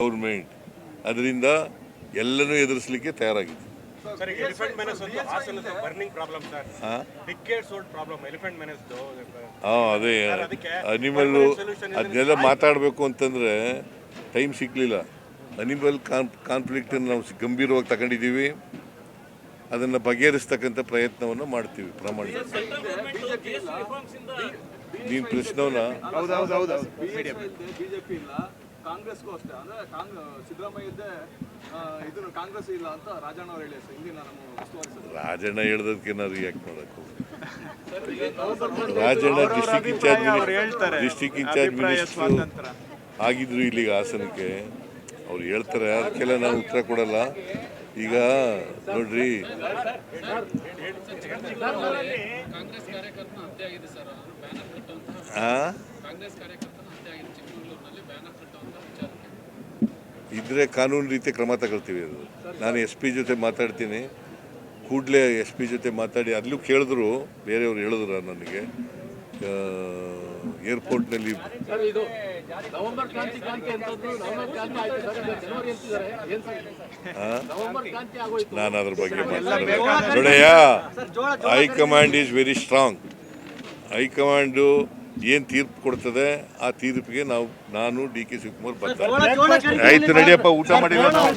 Government ಅದರಿಂದ ಎಲ್ಲನೂ ಎದುರಿಸಲಿಕ್ಕೆ ತಯಾರಾಗಿದೆ. ಅದೇ ಅನಿಮಲ್ಲು ಅದನ್ನೆಲ್ಲ ಮಾತಾಡಬೇಕು ಅಂತಂದರೆ ಟೈಮ್ ಸಿಗಲಿಲ್ಲ. ಅನಿಮಲ್ ಕಾನ್ಫ್ಲಿಕ್ಟನ್ನು ನಾವು ಗಂಭೀರವಾಗಿ ತಗೊಂಡಿದ್ದೀವಿ. ಅದನ್ನು ಬಗೆಹರಿಸ್ತಕ್ಕಂಥ ಪ್ರಯತ್ನವನ್ನು ಮಾಡ್ತೀವಿ ಪ್ರಾಮಾಣಿಕ. ನೀನು ಪ್ರಶ್ನವನ್ನ ಕಾಂಗ್ರೆಸ್ಗೂ ಅಷ್ಟೇ ಅಂದ್ರೆ ಸಿದ್ದರಾಮಯ್ಯದ್ದೇ ಇದನ್ನು ಕಾಂಗ್ರೆಸ್ ಇಲ್ಲ ಅಂತ ರಾಜಣ್ಣ ಅವರು ಹೇಳಿ ಇಂದಿನ ನಮ್ಮ ಉಸ್ತುವಾರಿ ರಾಜಣ್ಣ ಹೇಳ್ದಕ್ಕೆ ನಾವು ರಿಯಾಕ್ಟ್ ಮಾಡೋಕ್ಕೂ ರಾಜಣ್ಣ ಡಿಸ್ಟಿಕ್ ಇನ್ಚಾರ್ಜ್ ಮಿನಿಸ್ಟರ್ ಆಗಿದ್ರು ಇಲ್ಲಿಗೆ ಹಾಸನಕ್ಕೆ. ಅವ್ರು ಹೇಳ್ತಾರೆ, ಅದಕ್ಕೆಲ್ಲ ನಾನು ಉತ್ತರ ಕೊಡಲ್ಲ. ಈಗ ನೋಡ್ರಿ, ಇದ್ರೆ ಕಾನೂನು ರೀತಿ ಕ್ರಮ ತಗೊಳ್ತೀವಿ. ಅದು ನಾನು SP ಜೊತೆ ಮಾತಾಡ್ತೀನಿ, ಕೂಡಲೇ SP ಜೊತೆ ಮಾತಾಡಿ ಅಲ್ಲೂ ಕೇಳಿದ್ರು, ಬೇರೆಯವ್ರು ಹೇಳಿದ್ರು ನನಗೆ ಏರ್ಪೋರ್ಟ್ನಲ್ಲಿ ನಾನು ಅದ್ರ ಬಗ್ಗೆ ಮಾತಾಡೋದು. ನೋಡಯ್ಯ, high command is very strong. High command ಏನು ತೀರ್ಪು ಕೊಡ್ತದೆ ಆ ತೀರ್ಪಿಗೆ ನಾನು DK ಶಿವಕುಮಾರ್ ಬರ್ತಾರೆ. ಆಯ್ತು, ನಡಿಯಪ್ಪ, ಊಟ ಮಾಡಿಲ್ಲ ನಾವು.